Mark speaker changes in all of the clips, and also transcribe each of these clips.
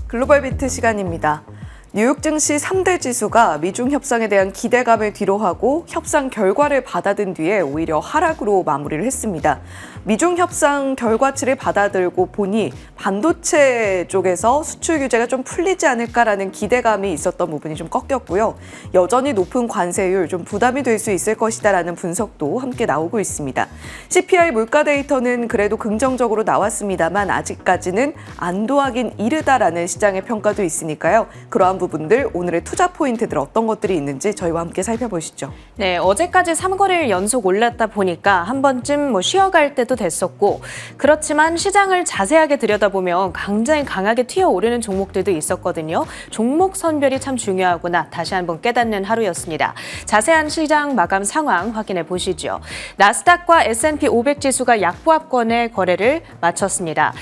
Speaker 1: 글로벌 비트 시간입니다. 뉴욕 증시 3대 지수가 미중 협상에 대한 기대감을 뒤로하고 협상 결과를 받아든 뒤에 오히려 하락으로 마무리를 했습니다. 미중 협상 결과치를 받아들고 보니 반도체 쪽에서 수출 규제가 좀 풀리지 않을까라는 기대감이 있었던 부분이 좀 꺾였고요. 여전히 높은 관세율 좀 부담이 될 수 있을 것이다라는 분석도 함께 나오고 있습니다. CPI 물가 데이터는 그래도 긍정적으로 나왔습니다만 아직까지는 안도하긴 이르다라는 시장의 평가도 있으니까요. 그러한 부분들 오늘의 투자 포인트들 어떤 것들이 있는지 저희와 함께 살펴보시죠.
Speaker 2: 네, 어제까지 3거래일 연속 올랐다 보니까 한 번쯤 쉬어갈 때도 됐었고 그렇지만 시장을 자세하게 들여다보면 굉장히 강하게 튀어오르는 종목들도 있었거든요. 종목 선별이 참 중요하구나 다시 한번 깨닫는 하루였습니다. 자세한 시장 마감 상황 확인해 보시죠. 나스닥과 S&P 500 지수가 약보합권의 거래를 마쳤습니다.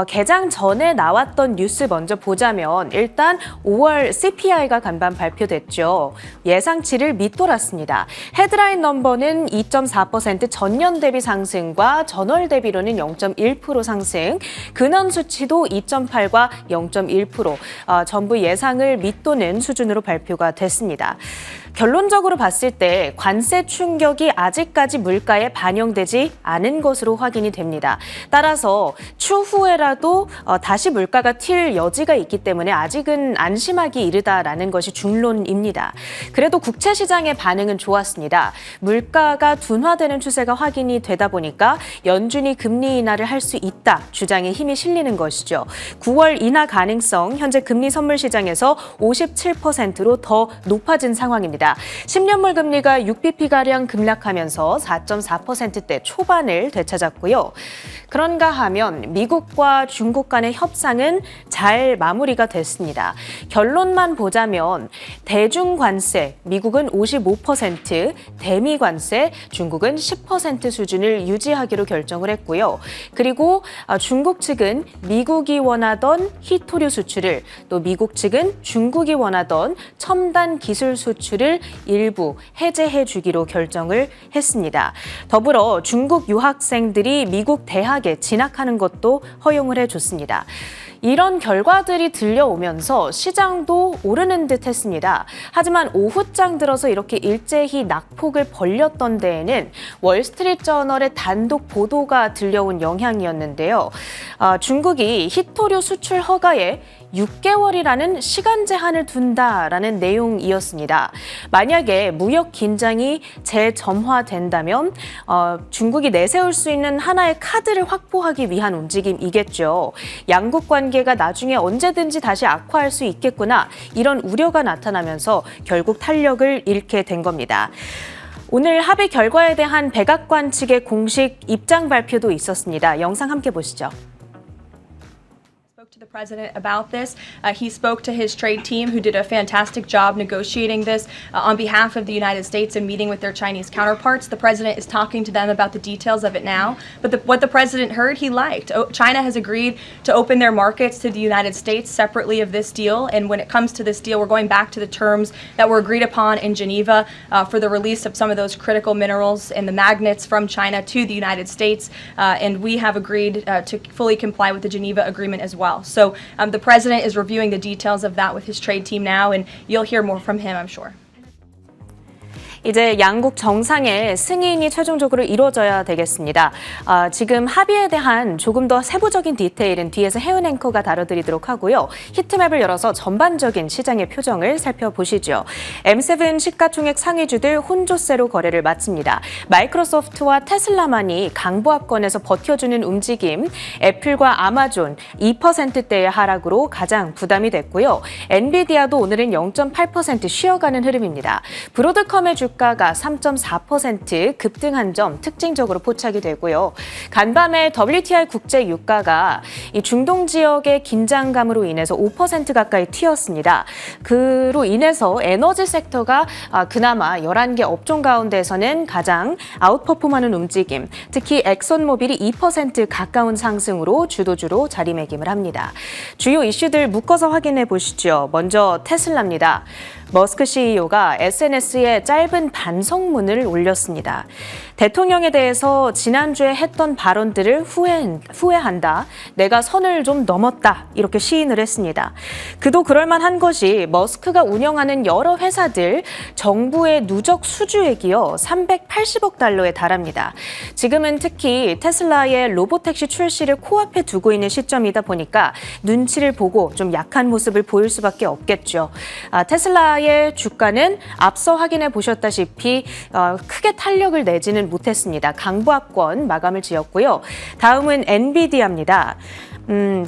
Speaker 2: 개장 전에 나왔던 뉴스 먼저 보자면 일단 5월 CPI가 간밤 발표됐죠. 예상치를 밑돌았습니다. 헤드라인 넘버는 2.4% 전년 대비 상승과 전월 대비로는 0.1% 상승, 근원 수치도 2.8과 0.1%, 전부 예상을 밑도는 수준으로 발표가 됐습니다. 결론적으로 봤을 때 관세 충격이 아직까지 물가에 반영되지 않은 것으로 확인이 됩니다. 따라서 추후에라도 다시 물가가 튈 여지가 있기 때문에 아직은 안심하기 이르다라는 것이 중론입니다. 그래도 국채 시장의 반응은 좋았습니다. 물가가 둔화되는 추세가 확인이 되다 보니까 연준이 금리 인하를 할 수 있다 주장에 힘이 실리는 것이죠. 9월 인하 가능성 현재 금리 선물 시장에서 57%로 더 높아진 상황입니다. 10년물 금리가 6bp가량 급락하면서 4.4%대 초반을 되찾았고요. 그런가 하면 미국과 중국 간의 협상은 잘 마무리가 됐습니다. 결론만 보자면 대중관세, 미국은 55%, 대미관세, 중국은 10% 수준을 유지하기로 결정을 했고요. 그리고 중국 측은 미국이 원하던 희토류 수출을, 또 미국 측은 중국이 원하던 첨단 기술 수출을 일부 해제해 주기로 결정을 했습니다. 더불어 중국 유학생들이 미국 대학에 진학하는 것도 허용을 해줬습니다. 이런 결과들이 들려오면서 시장도 오르는 듯 했습니다. 하지만 오후장 들어서 이렇게 일제히 낙폭을 벌렸던 데에는 월스트리트저널의 단독 보도가 들려온 영향이었는데요. 중국이 희토류 수출 허가에 6개월이라는 시간 제한을 둔다라는 내용이었습니다. 만약에 무역 긴장이 재점화된다면 중국이 내세울 수 있는 하나의 카드를 확보하기 위한 움직임이겠죠. 양국 관계가 나중에 언제든지 다시 악화할 수 있겠구나 이런 우려가 나타나면서 결국 탄력을 잃게 된 겁니다. 오늘 합의 결과에 대한 백악관 측의 공식 입장 발표도 있었습니다. 영상 함께 보시죠.
Speaker 3: To the president about this. He spoke to his trade team who did a fantastic job negotiating this on behalf of the United States and meeting with their Chinese counterparts. The president is talking to them about the details of it now. But what the president heard, he liked. China has agreed to open their markets to the United States separately of this deal. And when it comes to this deal, we're going back to the terms that were agreed upon in Geneva for the release of some of those critical minerals and the magnets from China to the United States. And we have agreed to fully comply with the Geneva Agreement as well. So the president is reviewing the details of that with his trade team now, and you'll hear more from him, I'm sure.
Speaker 2: 이제 양국 정상의 승인이 최종적으로 이루어져야 되겠습니다. 지금 합의에 대한 조금 더 세부적인 디테일은 뒤에서 혜은 앵커가 다뤄드리도록 하고요. 히트맵을 열어서 전반적인 시장의 표정을 살펴보시죠. M7 시가총액 상위주들 혼조세로 거래를 마칩니다. 마이크로소프트와 테슬라만이 강보합권에서 버텨주는 움직임, 애플과 아마존 2%대의 하락으로 가장 부담이 됐고요. 엔비디아도 오늘은 0.8% 쉬어가는 흐름입니다. 브로드컴의 주가가 3.4% 급등한 점 특징적으로 포착이 되고요. 간밤에 WTI 국제 유가가 이 중동 지역의 긴장감으로 인해서 5% 가까이 튀었습니다. 그로 인해서 에너지 섹터가 그나마 11개 업종 가운데서는 가장 아웃퍼폼하는 움직임, 특히 엑선모빌이 2% 가까운 상승으로 주도주로 자리매김을 합니다. 주요 이슈들 묶어서 확인해 보시죠. 먼저 테슬라입니다. 머스크 CEO가 SNS에 짧은 반성문을 올렸습니다. 대통령에 대해서 지난주에 했던 발언들을 후회한다. 내가 선을 좀 넘었다. 이렇게 시인을 했습니다. 그도 그럴만한 것이 머스크가 운영하는 여러 회사들 정부의 누적 수주액이요 380억 달러에 달합니다. 지금은 특히 테슬라의 로보택시 출시를 코앞에 두고 있는 시점이다 보니까 눈치를 보고 좀 약한 모습을 보일 수밖에 없겠죠. 테슬라의 주가는 앞서 확인해 보셨다시피 크게 탄력을 내지는 못했습니다. 강보합권 마감을 지었고요. 다음은 엔비디아입니다.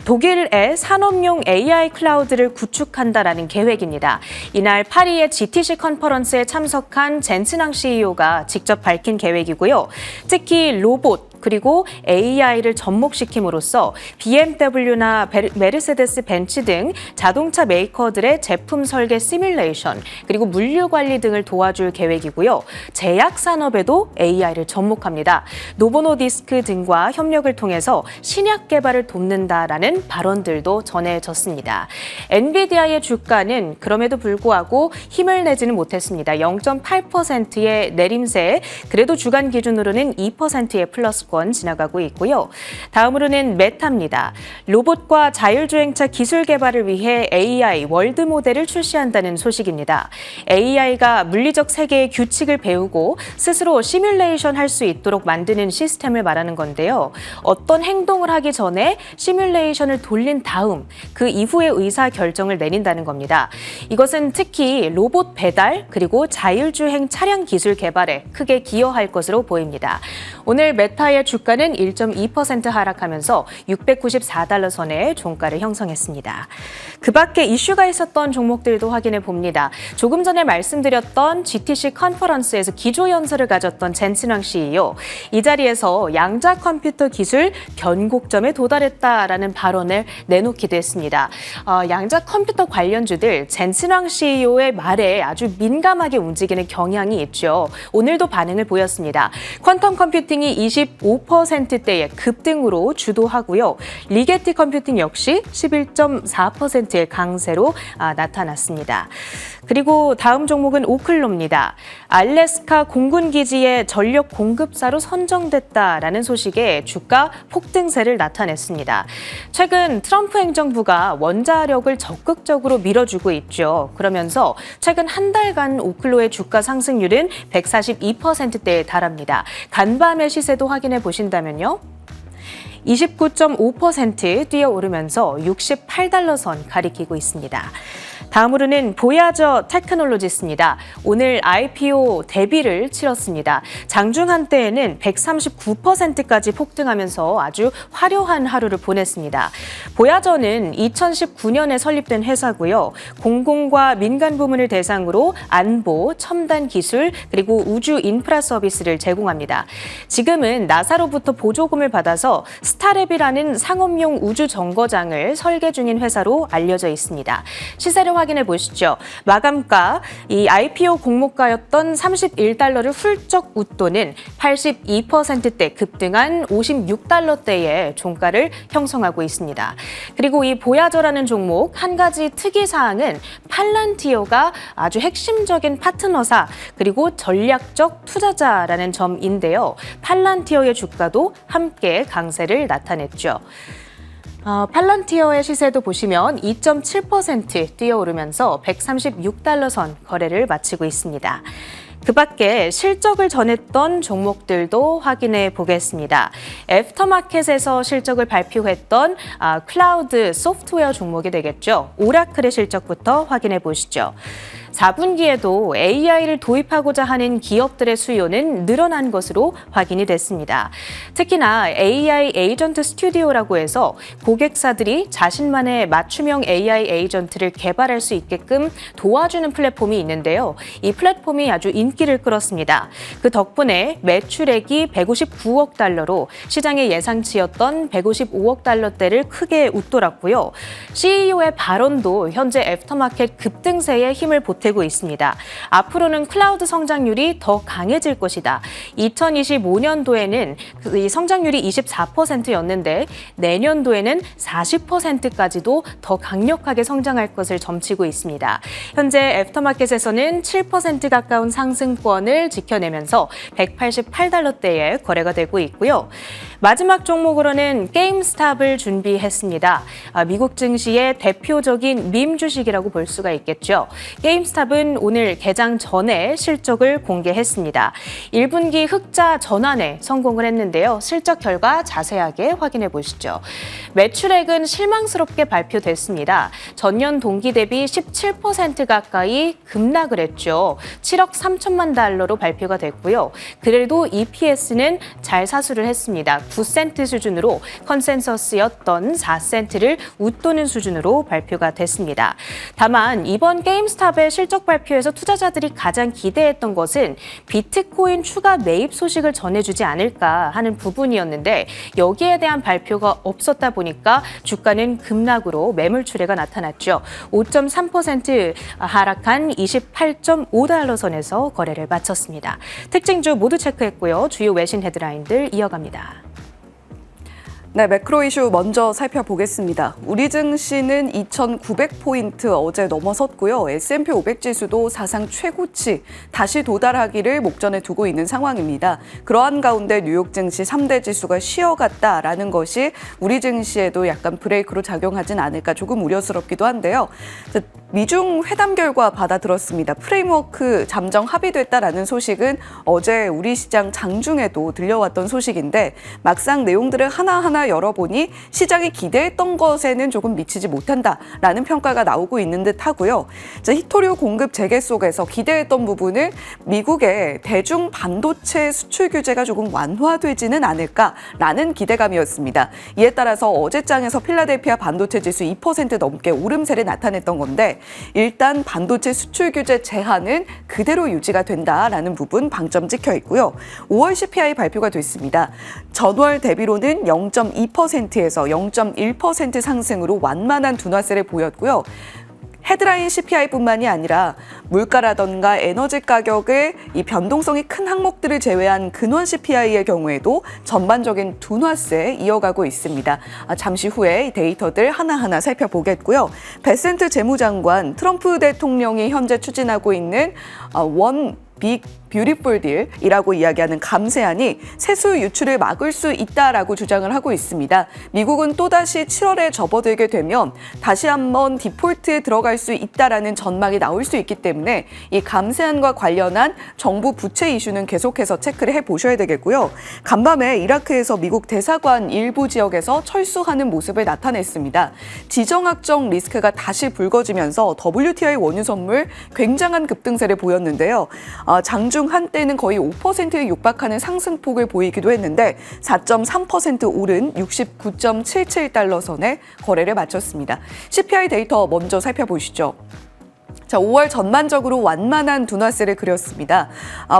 Speaker 2: 독일의 산업용 AI 클라우드를 구축한다라는 계획입니다. 이날 파리의 GTC 컨퍼런스에 참석한 젠슨항 CEO가 직접 밝힌 계획이고요. 특히 로봇 그리고 AI를 접목시킴으로써 BMW나 메르세데스 벤츠 등 자동차 메이커들의 제품 설계 시뮬레이션 그리고 물류 관리 등을 도와줄 계획이고요. 제약 산업에도 AI를 접목합니다. 노보노디스크 등과 협력을 통해서 신약 개발을 돕는다라는 발언들도 전해졌습니다. 엔비디아의 주가는 그럼에도 불구하고 힘을 내지는 못했습니다. 0.8%의 내림세, 그래도 주간 기준으로는 2%의 플러스 권 지나가고 있고요. 다음으로는 메타입니다. 로봇과 자율주행차 기술 개발을 위해 AI 월드 모델을 출시한다는 소식입니다. AI가 물리적 세계의 규칙을 배우고 스스로 시뮬레이션 할 수 있도록 만드는 시스템을 말하는 건데요. 어떤 행동을 하기 전에 시뮬레이션을 돌린 다음 그 이후의 의사 결정을 내린다는 겁니다. 이것은 특히 로봇 배달 그리고 자율주행 차량 기술 개발에 크게 기여할 것으로 보입니다. 오늘 메타의 주가는 1.2% 하락하면서 694달러 선의 종가를 형성했습니다. 그 밖에 이슈가 있었던 종목들도 확인해 봅니다. 조금 전에 말씀드렸던 GTC 컨퍼런스에서 기조연설을 가졌던 젠슨항 CEO. 이 자리에서 양자 컴퓨터 기술 변곡점에 도달했다라는 발언을 내놓기도 했습니다. 양자 컴퓨터 관련주들 젠슨항 CEO의 말에 아주 민감하게 움직이는 경향이 있죠. 오늘도 반응을 보였습니다. 퀀텀 컴퓨팅이 25%대의 급등으로 주도하고요. 리게티 컴퓨팅 역시 11.4%의 강세로 나타났습니다. 그리고 다음 종목은 오클로입니다. 알래스카 공군기지의 전력 공급사로 선정됐다라는 소식에 주가 폭등세를 나타냈습니다. 최근 트럼프 행정부가 원자력을 적극적으로 밀어주고 있죠. 그러면서 최근 한 달간 오클로의 주가 상승률은 142%대에 달합니다. 간밤의 시세도 확인해 보신다면요. 29.5% 뛰어오르면서 68달러 선 가리키고 있습니다. 다음으로는 보야저 테크놀로지스입니다. 오늘 IPO 데뷔를 치렀습니다. 장중 한때에는 139%까지 폭등하면서 아주 화려한 하루를 보냈습니다. 보야저는 2019년에 설립된 회사고요. 공공과 민간 부문을 대상으로 안보, 첨단 기술, 그리고 우주 인프라 서비스를 제공합니다. 지금은 나사로부터 보조금을 받아서 스타랩이라는 상업용 우주 정거장을 설계 중인 회사로 알려져 있습니다. 시세를 확인해 보시죠. 마감가, 이 IPO 공모가였던 31달러를 훌쩍 웃도는 82%대 급등한 56달러대의 종가를 형성하고 있습니다. 그리고 이 보야저라는 종목 한 가지 특이사항은 팔란티어가 아주 핵심적인 파트너사 그리고 전략적 투자자라는 점인데요. 팔란티어의 주가도 함께 강세를 나타냈죠. 팔란티어의 시세도 보시면 2.7% 뛰어오르면서 136달러 선 거래를 마치고 있습니다. 그 밖에 실적을 전했던 종목들도 확인해 보겠습니다. 애프터마켓에서 실적을 발표했던 클라우드 소프트웨어 종목이 되겠죠. 오라클의 실적부터 확인해 보시죠. 4분기에도 AI를 도입하고자 하는 기업들의 수요는 늘어난 것으로 확인이 됐습니다. 특히나 AI 에이전트 스튜디오라고 해서 고객사들이 자신만의 맞춤형 AI 에이전트를 개발할 수 있게끔 도와주는 플랫폼이 있는데요. 이 플랫폼이 아주 인기를 끌었습니다. 그 덕분에 매출액이 159억 달러로 시장의 예상치였던 155억 달러대를 크게 웃돌았고요. CEO의 발언도 현재 애프터마켓 급등세에 힘을 보태고 있습니다. 앞으로는 클라우드 성장률이 더 강해질 것이다. 2025년도에는 이 성장률이 24%였는데 내년도에는 40%까지도 더 강력하게 성장할 것을 점치고 있습니다. 현재 애프터마켓에서는 7% 가까운 상승권을 지켜내면서 188달러대에 거래가 되고 있고요. 마지막 종목으로는 게임스탑을 준비했습니다. 미국 증시의 대표적인 밈 주식이라고 볼 수가 있겠죠. 게임스탑은 오늘 개장 전에 실적을 공개했습니다. 1분기 흑자 전환에 성공을 했는데요. 실적 결과 자세하게 확인해 보시죠. 매출액은 실망스럽게 발표됐습니다. 전년 동기 대비 17% 가까이 급락을 했죠. 7억 3천만 달러로 발표가 됐고요. 그래도 EPS는 잘 사수를 했습니다. 9센트 수준으로 컨센서스였던 4센트를 웃도는 수준으로 발표가 됐습니다. 다만 이번 게임스탑의 실적 발표에서 투자자들이 가장 기대했던 것은 비트코인 추가 매입 소식을 전해주지 않을까 하는 부분이었는데 여기에 대한 발표가 없었다 보니까 주가는 급락으로 매물 출회가 나타났죠. 5.3% 하락한 28.5달러 선에서 거래를 마쳤습니다. 특징주 모두 체크했고요. 주요 외신 헤드라인들 이어갑니다.
Speaker 1: 네, 매크로 이슈 먼저 살펴보겠습니다. 우리 증시는 2,900포인트 어제 넘어섰고요. S&P 500 지수도 사상 최고치 다시 도달하기를 목전에 두고 있는 상황입니다. 그러한 가운데 뉴욕 증시 3대 지수가 쉬어갔다라는 것이 우리 증시에도 약간 브레이크로 작용하진 않을까 조금 우려스럽기도 한데요. 미중 회담 결과 받아들었습니다. 프레임워크 잠정 합의됐다라는 소식은 어제 우리 시장 장중에도 들려왔던 소식인데 막상 내용들을 하나하나 열어보니 시장이 기대했던 것에는 조금 미치지 못한다라는 평가가 나오고 있는 듯 하고요. 히토류 공급 재개 속에서 기대했던 부분은 미국의 대중 반도체 수출 규제가 조금 완화되지는 않을까라는 기대감이었습니다. 이에 따라서 어제장에서 필라델피아 반도체 지수 2% 넘게 오름세를 나타냈던 건데 일단 반도체 수출 규제 제한은 그대로 유지가 된다라는 부분 방점 찍혀 있고요. 5월 CPI 발표가 됐습니다. 전월 대비로는 0.2%에서 0.1% 상승으로 완만한 둔화세를 보였고요. 헤드라인 CPI뿐만이 아니라 물가라던가 에너지 가격의 이 변동성이 큰 항목들을 제외한 근원 CPI의 경우에도 전반적인 둔화세 이어가고 있습니다. 잠시 후에 이 데이터들 하나하나 살펴보겠고요. 베센트 재무장관 트럼프 대통령이 현재 추진하고 있는 빅 뷰티풀 딜이라고 이야기하는 감세안이 세수 유출을 막을 수 있다라고 주장을 하고 있습니다. 미국은 또다시 7월에 접어들게 되면 다시 한번 디폴트에 들어갈 수 있다라는 전망이 나올 수 있기 때문에 이 감세안과 관련한 정부 부채 이슈는 계속해서 체크를 해보셔야 되겠고요. 간밤에 이라크에서 미국 대사관 일부 지역에서 철수하는 모습을 나타냈습니다. 지정학적 리스크가 다시 불거지면서 WTI 원유 선물 굉장한 급등세를 보였는데요. 장중 한때는 거의 5%에 육박하는 상승폭을 보이기도 했는데 4.3% 오른 69.77달러 선에 거래를 마쳤습니다. CPI 데이터 먼저 살펴보시죠. 5월 전반적으로 완만한 둔화세를 그렸습니다.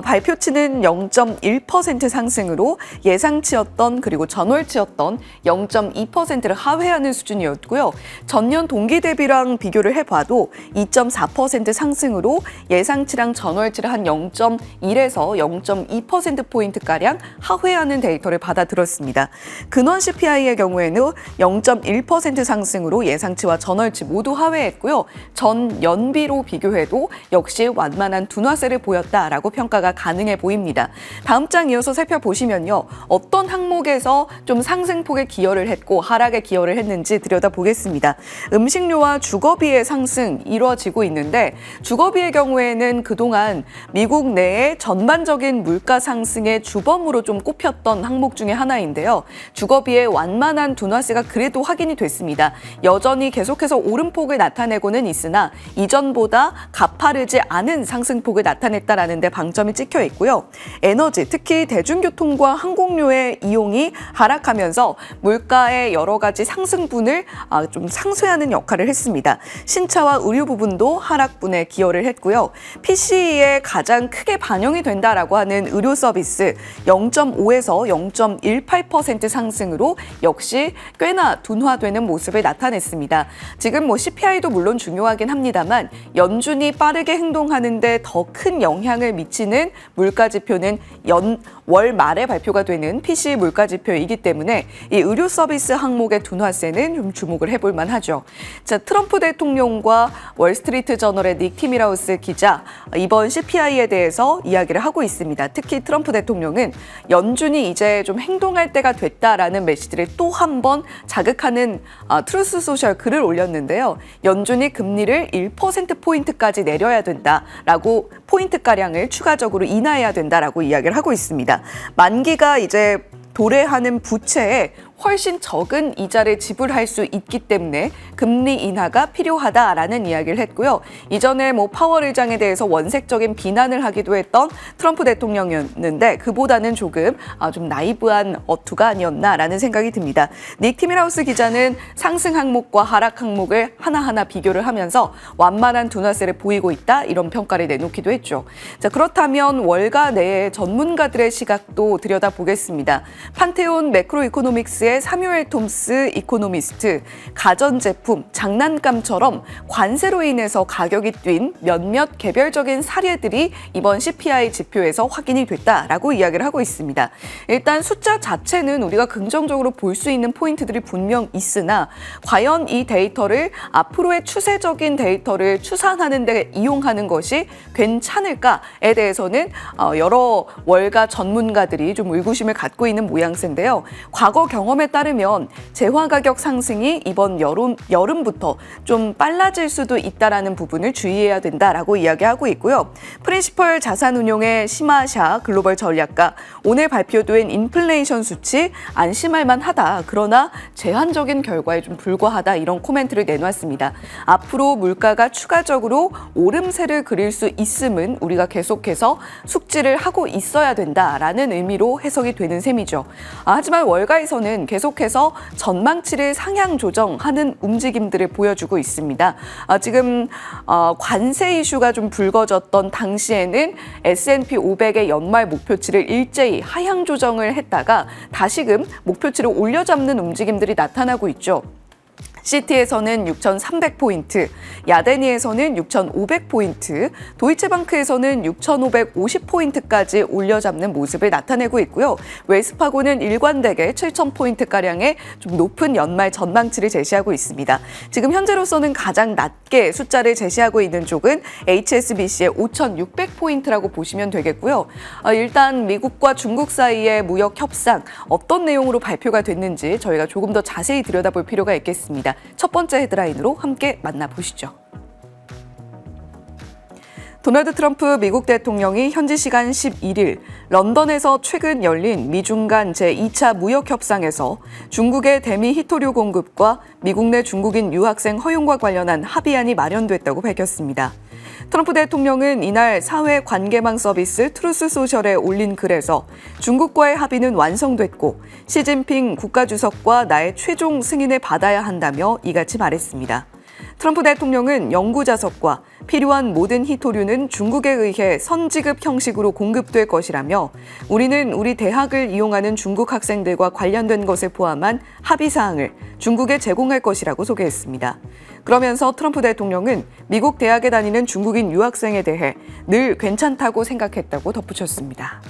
Speaker 1: 발표치는 0.1% 상승으로 예상치였던 그리고 전월치였던 0.2%를 하회하는 수준이었고요. 전년 동기 대비랑 비교를 해봐도 2.4% 상승으로 예상치랑 전월치를 한 0.1에서 0.2%포인트가량 하회하는 데이터를 받아들었습니다. 근원 CPI의 경우에는 0.1% 상승으로 예상치와 전월치 모두 하회했고요. 전 연비로 비교해도 역시 완만한 둔화세를 보였다라고 평가가 가능해 보입니다. 다음 장 이어서 살펴보시면요. 어떤 항목에서 좀 상승폭에 기여를 했고 하락에 기여를 했는지 들여다보겠습니다. 음식료와 주거비의 상승 이루어지고 있는데 주거비의 경우에는 그동안 미국 내의 전반적인 물가 상승의 주범으로 좀 꼽혔던 항목 중에 하나인데요. 주거비의 완만한 둔화세가 그래도 확인이 됐습니다. 여전히 계속해서 오름폭을 나타내고는 있으나 이전보다 가파르지 않은 상승폭을 나타냈다라는 데 방점이 찍혀 있고요. 에너지, 특히 대중교통과 항공료의 이용이 하락하면서 물가의 여러 가지 상승분을 좀 상쇄하는 역할을 했습니다. 신차와 의류 부분도 하락분에 기여를 했고요. PCE에 가장 크게 반영이 된다라고 하는 의료 서비스 0.5에서 0.18% 상승으로 역시 꽤나 둔화되는 모습을 나타냈습니다. 지금 CPI도 물론 중요하긴 합니다만 연준이 빠르게 행동하는데 더 큰 영향을 미치는 물가 지표는 월 말에 발표가 되는 PC 물가 지표이기 때문에 이 의료 서비스 항목의 둔화세는 좀 주목을 해볼 만하죠. 자, 트럼프 대통령과 월스트리트 저널의 닉 티밀하우스 기자 이번 CPI에 대해서 이야기를 하고 있습니다. 특히 트럼프 대통령은 연준이 이제 좀 행동할 때가 됐다라는 메시지를 또 한 번 자극하는 트루스 소셜 글을 올렸는데요. 연준이 금리를 1%포인트까지 내려야 된다라고 포인트가량을 추가적으로 인하해야 된다라고 이야기를 하고 있습니다. 만기가 이제 도래하는 부채에 훨씬 적은 이자를 지불할 수 있기 때문에 금리 인하가 필요하다라는 이야기를 했고요. 이전에 파월 의장에 대해서 원색적인 비난을 하기도 했던 트럼프 대통령이었는데 그보다는 조금 좀 나이브한 어투가 아니었나라는 생각이 듭니다. 닉 티밀하우스 기자는 상승 항목과 하락 항목을 하나하나 비교를 하면서 완만한 둔화세를 보이고 있다 이런 평가를 내놓기도 했죠. 자, 그렇다면 월가 내의 전문가들의 시각도 들여다보겠습니다. 판테온 매크로 이코노믹스의 사뮤엘 톰스 이코노미스트, 가전제품, 장난감처럼 관세로 인해서 가격이 뛴 몇몇 개별적인 사례들이 이번 CPI 지표에서 확인이 됐다라고 이야기를 하고 있습니다. 일단 숫자 자체는 우리가 긍정적으로 볼 수 있는 포인트들이 분명 있으나 과연 이 데이터를 앞으로의 추세적인 데이터를 추산하는 데 이용하는 것이 괜찮을까에 대해서는 여러 월가 전문가들이 좀 의구심을 갖고 있는 모양새인데요. 과거 경험에 따르면 재화 가격 상승이 이번 여름부터 좀 빨라질 수도 있다라는 부분을 주의해야 된다라고 이야기하고 있고요. 프린시펄 자산운용의 시마샤 글로벌 전략가, 오늘 발표된 인플레이션 수치 안심할 만하다. 그러나 제한적인 결과에 좀 불과하다. 이런 코멘트를 내놨습니다. 앞으로 물가가 추가적으로 오름세를 그릴 수 있음은 우리가 계속해서 숙지를 하고 있어야 된다라는 의미로 해석이 되는 셈이죠. 하지만 월가에서는 계속해서 전망치를 상향 조정하는 움직임들을 보여주고 있습니다. 지금 관세 이슈가 좀 불거졌던 당시에는 S&P 500의 연말 목표치를 일제히 하향 조정을 했다가 다시금 목표치를 올려잡는 움직임들이 나타나고 있죠. 시티에서는 6,300포인트, 야데니에서는 6,500포인트, 도이체방크에서는 6,550포인트까지 올려잡는 모습을 나타내고 있고요. 웰스파고는 일관되게 7,000포인트가량의 좀 높은 연말 전망치를 제시하고 있습니다. 지금 현재로서는 가장 낮게 숫자를 제시하고 있는 쪽은 HSBC의 5,600포인트라고 보시면 되겠고요. 일단 미국과 중국 사이의 무역 협상 어떤 내용으로 발표가 됐는지 저희가 조금 더 자세히 들여다볼 필요가 있겠습니다. 첫 번째 헤드라인으로 함께 만나보시죠. 도널드 트럼프 미국 대통령이 현지 시간 11일 런던에서 최근 열린 미중 간 제2차 무역 협상에서 중국의 대미 히토류 공급과 미국 내 중국인 유학생 허용과 관련한 합의안이 마련됐다고 밝혔습니다. 트럼프 대통령은 이날 사회 관계망 서비스 트루스 소셜에 올린 글에서 중국과의 합의는 완성됐고 시진핑 국가주석과 나의 최종 승인을 받아야 한다며 이같이 말했습니다. 트럼프 대통령은 영구 자석과 필요한 모든 히토류는 중국에 의해 선지급 형식으로 공급될 것이라며 우리는 우리 대학을 이용하는 중국 학생들과 관련된 것을 포함한 합의사항을 중국에 제공할 것이라고 소개했습니다. 그러면서 트럼프 대통령은 미국 대학에 다니는 중국인 유학생에 대해 늘 괜찮다고 생각했다고 덧붙였습니다.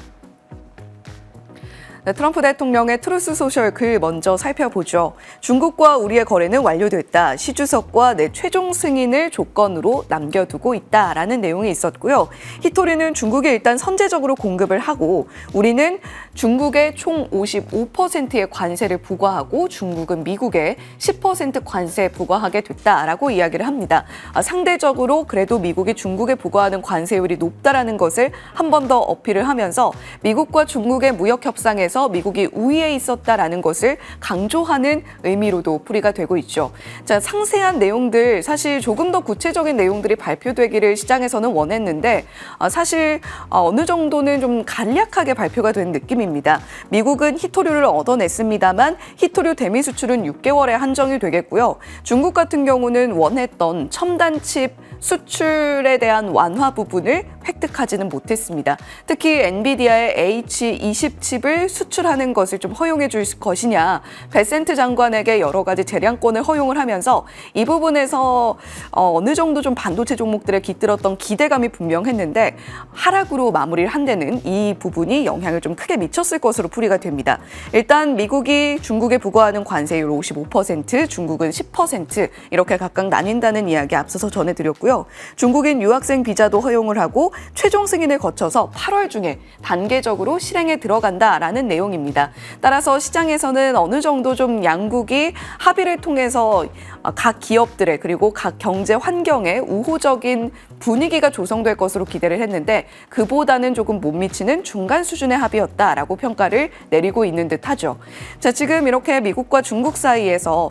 Speaker 1: 트럼프 대통령의 트루스 소셜 글 먼저 살펴보죠. 중국과 우리의 거래는 완료됐다. 시 주석과 내 최종 승인을 조건으로 남겨두고 있다라는 내용이 있었고요. 히토리는 중국에 일단 선제적으로 공급을 하고 우리는 중국에 총 55%의 관세를 부과하고 중국은 미국에 10% 관세 부과하게 됐다라고 이야기를 합니다. 상대적으로 그래도 미국이 중국에 부과하는 관세율이 높다라는 것을 한 번 더 어필을 하면서 미국과 중국의 무역 협상에서 미국이 우위에 있었다라는 것을 강조하는 의미로도 풀이가 되고 있죠. 자, 상세한 내용들, 사실 조금 더 구체적인 내용들이 발표되기를 시장에서는 원했는데 사실 어느 정도는 좀 간략하게 발표가 된 느낌입니다. 미국은 히토류를 얻어냈습니다만 히토류 대미 수출은 6개월에 한정이 되겠고요. 중국 같은 경우는 원했던 첨단 칩 수출에 대한 완화 부분을 획득하지는 못했습니다. 특히 엔비디아의 H20 칩을 수출하는 것을 좀 허용해 줄 것이냐, 베센트 장관에게 여러 가지 재량권을 허용을 하면서 이 부분에서 어느 정도 좀 반도체 종목들에 깃들었던 기대감이 분명했는데 하락으로 마무리를 한 데는 이 부분이 영향을 좀 크게 미쳤을 것으로 풀이가 됩니다. 일단 미국이 중국에 부과하는 관세율 55%, 중국은 10% 이렇게 각각 나뉜다는 이야기 앞서서 전해드렸고요. 중국인 유학생 비자도 허용을 하고 최종 승인을 거쳐서 8월 중에 단계적으로 실행에 들어간다라는 내용입니다. 따라서 시장에서는 어느 정도 좀 양국이 합의를 통해서 각 기업들의 그리고 각 경제 환경에 우호적인 분위기가 조성될 것으로 기대를 했는데 그보다는 조금 못 미치는 중간 수준의 합의였다라고 평가를 내리고 있는 듯하죠. 자, 지금 이렇게 미국과 중국 사이에서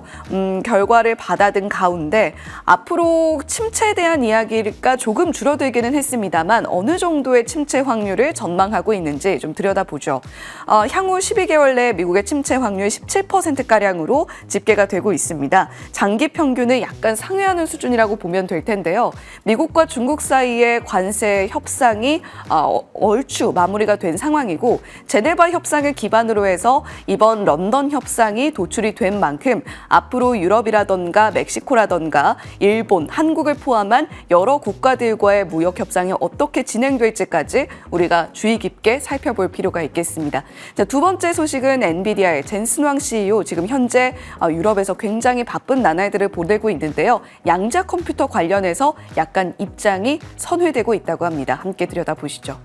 Speaker 1: 결과를 받아든 가운데 앞으로 침체에 대한 이야기가 조금 줄어들기는 했습니다만 어느 정도의 침체 확률을 전망하고 있는지 좀 들여다보죠. 향후 12개월 내 미국의 침체 확률 17%가량으로 집계가 되고 있습니다. 장기 평균을 약간 상회하는 수준이라고 보면 될 텐데요. 미국과 중국 사이의 관세 협상이 얼추 마무리가 된 상황이고 제네바 협상을 기반으로 해서 이번 런던 협상이 도출이 된 만큼 앞으로 유럽이라던가 멕시코라던가 일본, 한국을 포함한 여러 국가들과의 무역 협상이 어떻게 진행될지까지 우리가 주의 깊게 살펴볼 필요가 있겠습니다. 자, 두 번째 소식은 엔비디아의 젠슨 왕 CEO 지금 현재 유럽에서 굉장히 바쁜 나날들을 보내고 있는데요. 양자 컴퓨터 관련해서 약간 입장이 선회되고 있다고 합니다. 함께 들여다보시죠.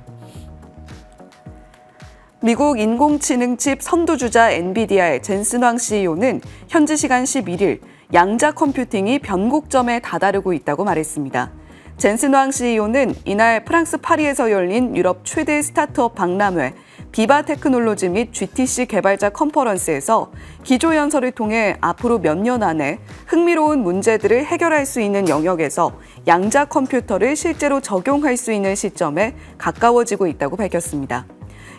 Speaker 1: 미국 인공지능 칩 선두주자 엔비디아의 젠슨 왕 CEO는 현지 시간 11일 양자 컴퓨팅이 변곡점에 다다르고 있다고 말했습니다. 젠슨 왕 CEO는 이날 프랑스 파리에서 열린 유럽 최대 스타트업 박람회 비바 테크놀로지 및 GTC 개발자 컨퍼런스에서 기조연설을 통해 앞으로 몇 년 안에 흥미로운 문제들을 해결할 수 있는 영역에서 양자 컴퓨터를 실제로 적용할 수 있는 시점에 가까워지고 있다고 밝혔습니다.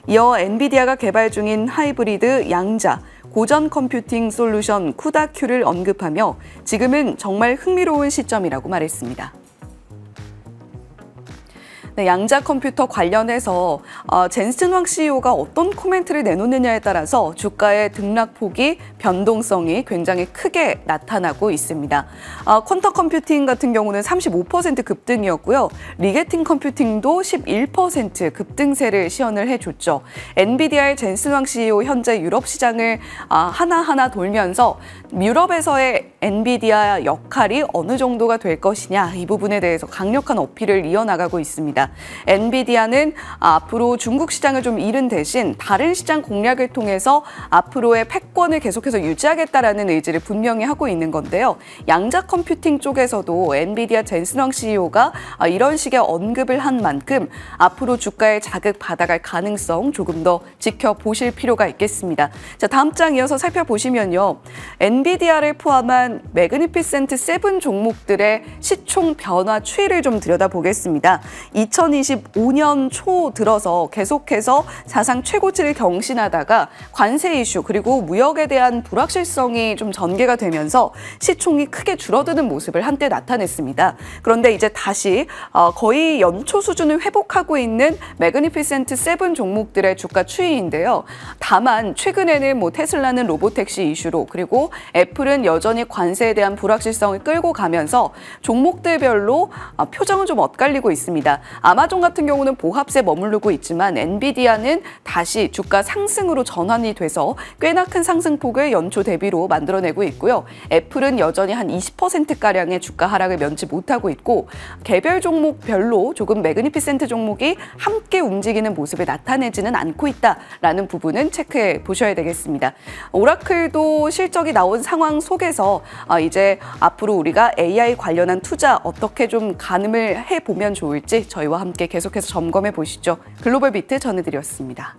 Speaker 1: 이어 엔비디아가 개발 중인 하이브리드 양자 고전 컴퓨팅 솔루션 쿠다큐를 언급하며 지금은 정말 흥미로운 시점이라고 말했습니다. 네, 양자 컴퓨터 관련해서 젠슨 왕 CEO가 어떤 코멘트를 내놓느냐에 따라서 주가의 등락폭이 변동성이 굉장히 크게 나타나고 있습니다. 퀀텀 컴퓨팅 같은 경우는 35% 급등이었고요. 리게팅 컴퓨팅도 11% 급등세를 시연을 해줬죠. 엔비디아의 젠슨 왕 CEO 현재 유럽 시장을 하나하나 돌면서 유럽에서의 엔비디아 역할이 어느 정도가 될 것이냐 이 부분에 대해서 강력한 어필을 이어나가고 있습니다. 엔비디아는 앞으로 중국 시장을 좀 잃은 대신 다른 시장 공략을 통해서 앞으로의 패권을 계속해서 유지하겠다라는 의지를 분명히 하고 있는 건데요. 양자 컴퓨팅 쪽에서도 엔비디아 젠슨 왕 CEO가 이런 식의 언급을 한 만큼 앞으로 주가의 자극 받아갈 가능성 조금 더 지켜보실 필요가 있겠습니다. 자, 다음 장 이어서 살펴보시면요. 엔비디아를 포함한 매그니피센트 7 종목들의 시총 변화 추이를 좀 들여다보겠습니다. 2025년 초 들어서 계속해서 사상 최고치를 경신하다가 관세 이슈 그리고 무역에 대한 불확실성이 좀 전개가 되면서 시총이 크게 줄어드는 모습을 한때 나타냈습니다. 그런데 이제 다시 거의 연초 수준을 회복하고 있는 매그니피센트 7 종목들의 주가 추이인데요. 다만 최근에는 테슬라는 로보택시 이슈로 그리고 애플은 여전히 관세에 대한 불확실성을 끌고 가면서 종목들별로 표정은 좀 엇갈리고 있습니다. 아마존 같은 경우는 보합세에 머무르고 있지만 엔비디아는 다시 주가 상승으로 전환이 돼서 꽤나 큰 상승폭을 연초 대비로 만들어내고 있고요. 애플은 여전히 한 20%가량의 주가 하락을 면치 못하고 있고 개별 종목별로 조금 매그니피센트 종목이 함께 움직이는 모습을 나타내지는 않고 있다라는 부분은 체크해 보셔야 되겠습니다. 오라클도 실적이 나온 상황 속에서 이제 앞으로 우리가 AI 관련한 투자 어떻게 좀 가늠을 해보면 좋을지 저희와 함께 계속해서 점검해 보시죠. 글로벌 비트 전해드렸습니다.